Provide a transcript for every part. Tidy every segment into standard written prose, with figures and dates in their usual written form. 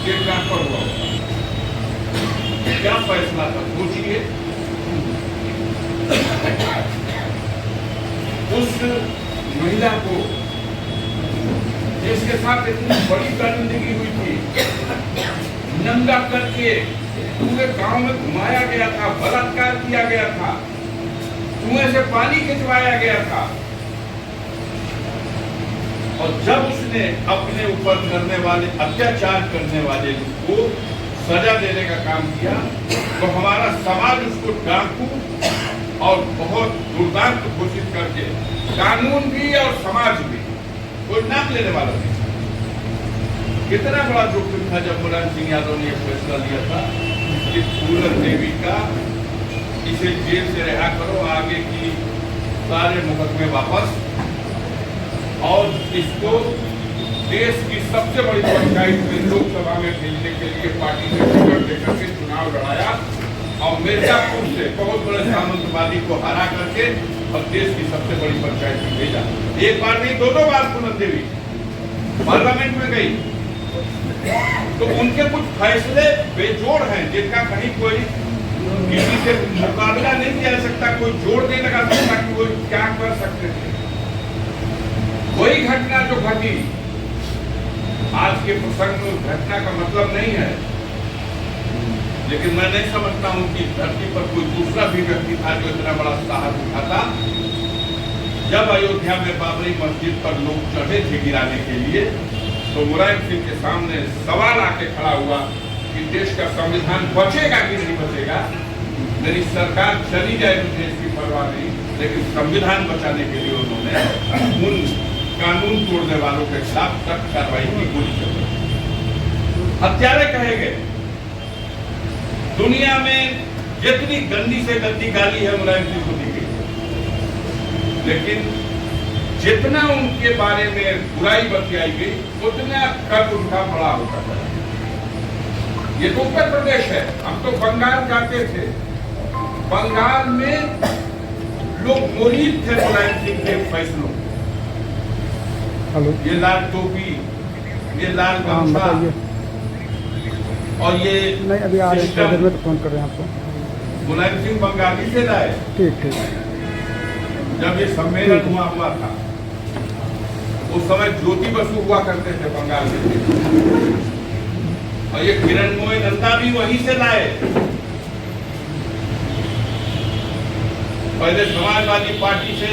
Check transfer हुआ होगा। क्या फैसला था सोचिए। उस महिला को जिसके साथ इतनी बड़ी दरिंदगी हुई थी, नंगा करके पूरे गांव में घुमाया गया था, बलात्कार किया गया था, कुएं से पानी खिंचवाया गया था, और जब उसने अपने ऊपर करने वाले अत्याचार करने वाले को सजा देने का काम किया, तो हमारा समाज उसको डाकू और बहुत दुर्दांत घोषित करके कानून भी और समाज भी कोई नाम लेने वाला नहीं। कितना बड़ा जोखिम था जब मुलायम सिंह यादव ने फैसला लिया था कि पूरन देवी का इसे जेल से रिहा करो, आगे की सारे मुकदमे वापस, और इसको देश की सबसे बड़ी पंचायत में लोकसभा में भेजने के लिए पार्टी ने टिकट देकर के चुनाव लड़ाया और मिर्जापुर से बहुत बड़े सामंतवादी को हरा करके और देश की सबसे बड़ी पंचायत में भेजा। एक बार नहीं, दोनों बार पूनम देवी पार्लियामेंट में गई। तो उनके कुछ फैसले बेजोड़ हैं जिनका कहीं कोई किसी से मुकाबला नहीं किया जा सकता, कोई जोड़ नहीं लगा सकता कि वो क्या कर सकते थे। वही घटना जो घटी आज के प्रसंग में, घटना का मतलब नहीं है, लेकिन मैं नहीं समझता हूं कि धरती पर कोई दूसरा भी व्यक्ति था जो इतना बड़ा साहस उठाता। जब अयोध्या में बाबरी मस्जिद पर लोग चढ़े थे गिराने के लिए, तो मुलायम सिंह के सामने सवाल आके खड़ा हुआ कि देश का संविधान बचेगा कि नहीं बचेगा। मेरी सरकार चली जाए तो देश की परवाह नहीं, लेकिन संविधान बचाने के लिए उन्होंने उन कानून तोड़ने वालों के खिलाफ सख्त कार्रवाई की, गोली चलाई। हत्यारे कहे गए। दुनिया में जितनी गंदी से गंदी गाली है मुलायम सिंह को दी गई, लेकिन जितना उनके बारे में बुराई बतियाई गई उतना कद उनका बड़ा होता था। ये तो उत्तर प्रदेश है, हम तो बंगाल जाते थे। बंगाल में लोग मुरीद थे मुलायम सिंह के फैसलों। ये लाल टोपी, ये लाल गमछा, और ये नहीं, अभी आ रहे हैं, में तो फोन कर रहे हैं आपको। मुलायम सिंह बंगाली से लाए। ठीक। जब ये सम्मेलन हुआ था, उस समय ज्योति बसु हुआ करते थे बंगाल में, और ये किरण मोए नंदा भी वहीं से लाए। पहले समाजवादी पार्टी से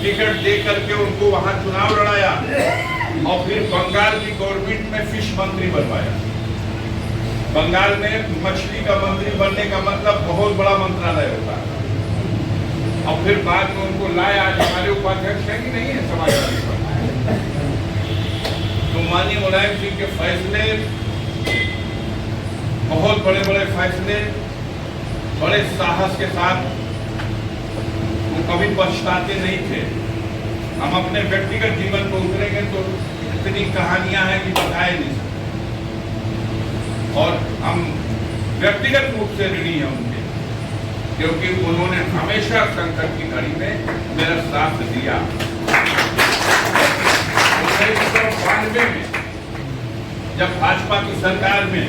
टिकट दे करके उनको वहां चुनाव लड़ाया, और फिर बंगाल की गवर्नमेंट में फिश मंत्री बनवाया। बंगाल में मछली का मंत्री बनने का मतलब बहुत बड़ा मंत्रालय होता है। और फिर बाद में उनको लाया, आज हमारे उपाध्यक्ष है कि नहीं है समाजवादी पार्टी। तो माननीय मुलायम सिंह के फैसले, बहुत बड़े बड़े फैसले, बड़े साहस के साथ, वो कभी पछताते नहीं थे। हम अपने व्यक्तिगत जीवन पर उतरेंगे तो इतनी कहानियां हैं कि बताए नहीं सकते, और हम व्यक्तिगत रूप से ऋणी हैं उनके, क्योंकि उन्होंने हमेशा संकट की घड़ी में मेरा साथ दिया। 1992 में जब भाजपा की सरकार में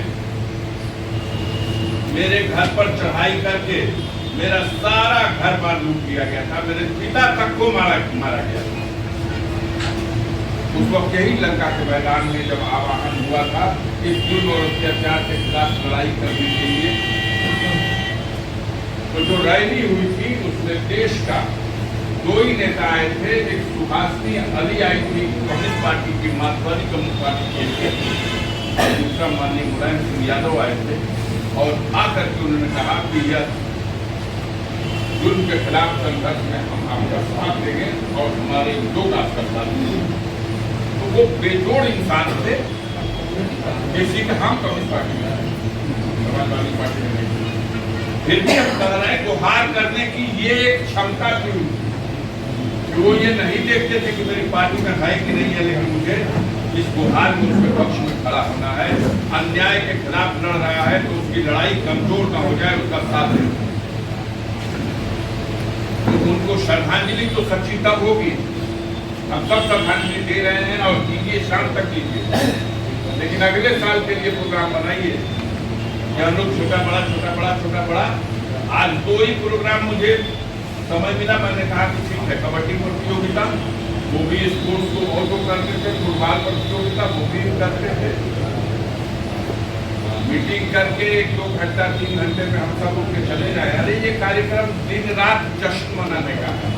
मेरे घर पर चढ़ाई करके मेरा सारा घर बार लूट लिया गया था, मेरे पिता तक को मारा गया था। उस वक्त यही लंका के मैदान में जब आवाहन हुआ था इस जुल्म और अत्याचार के खिलाफ लड़ाई करने के लिए, तो जो रैली हुई थी उसमें देश का दो ही नेता आए थे। एक सुहासिनी अली आई थी कम्युनिस्ट पार्टी की, मार्क्सवादी कम्युनिस्ट पार्टी के लिए, और दूसरा माननीय मुलायम सिंह यादव आए थे, और आकर के उन्होंने कहा कि यह जुल्म के खिलाफ संघर्ष में हम आपका साथ देंगे और हमारे लोग आपका साथ देंगे। तो वो बेजोड़ इंसान थे, किसी का हम कम्युनिस्ट पार्टी में आए, समाजवादी पार्टी में नहीं। फिर भी हम कह रहे हैं गुहार करने की ये एक क्षमता थी, वो ये नहीं देखते थे कि मेरी पार्टी में है कि नहीं है, लेकिन मुझे इस गुहार में उसके पक्ष में खड़ा होना है। अन्याय के खिलाफ लड़ रहा है तो उसकी लड़ाई कमजोर न हो जाए, उसका साथ देना। तो उनको श्रद्धांजलि तो सच्ची तब होगी, हम सब श्रद्धांजलि दे रहे हैं और कीजिए, शाम तक कीजिए, लेकिन अगले साल के लिए प्रोग्राम बनाइए कि हम लोग छोटा बड़ा छोटा बड़ा छोटा बड़ा। आज 2 ही प्रोग्राम मुझे समय मिला, मैंने कहा कि ठीक है, कबड्डी प्रतियोगिता वो भी स्पोर्ट्स को ऑटो करते थे, फुटबॉल प्रतियोगिता वो भी करते थे। मीटिंग करके 1-2 घंटा 3 घंटे में हम सब उठ के चले जाए। अरे ये कार्यक्रम दिन रात जश्न मनाने का है।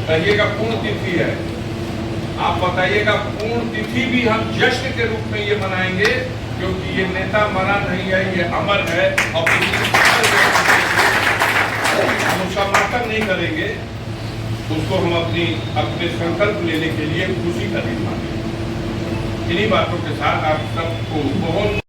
कहिएगा पूर्ण तिथि है, आप बताइएगा पूर्ण तिथि भी हम जश्न के रूप में ये मनाएंगे, क्योंकि ये नेता मरा नहीं है, ये अमर है। और हम उसका मातम नहीं करेंगे, उसको हम अपने संकल्प लेने के लिए खुशी का दिन मानेंगे। इन्हीं बातों के साथ आप सबको बहुत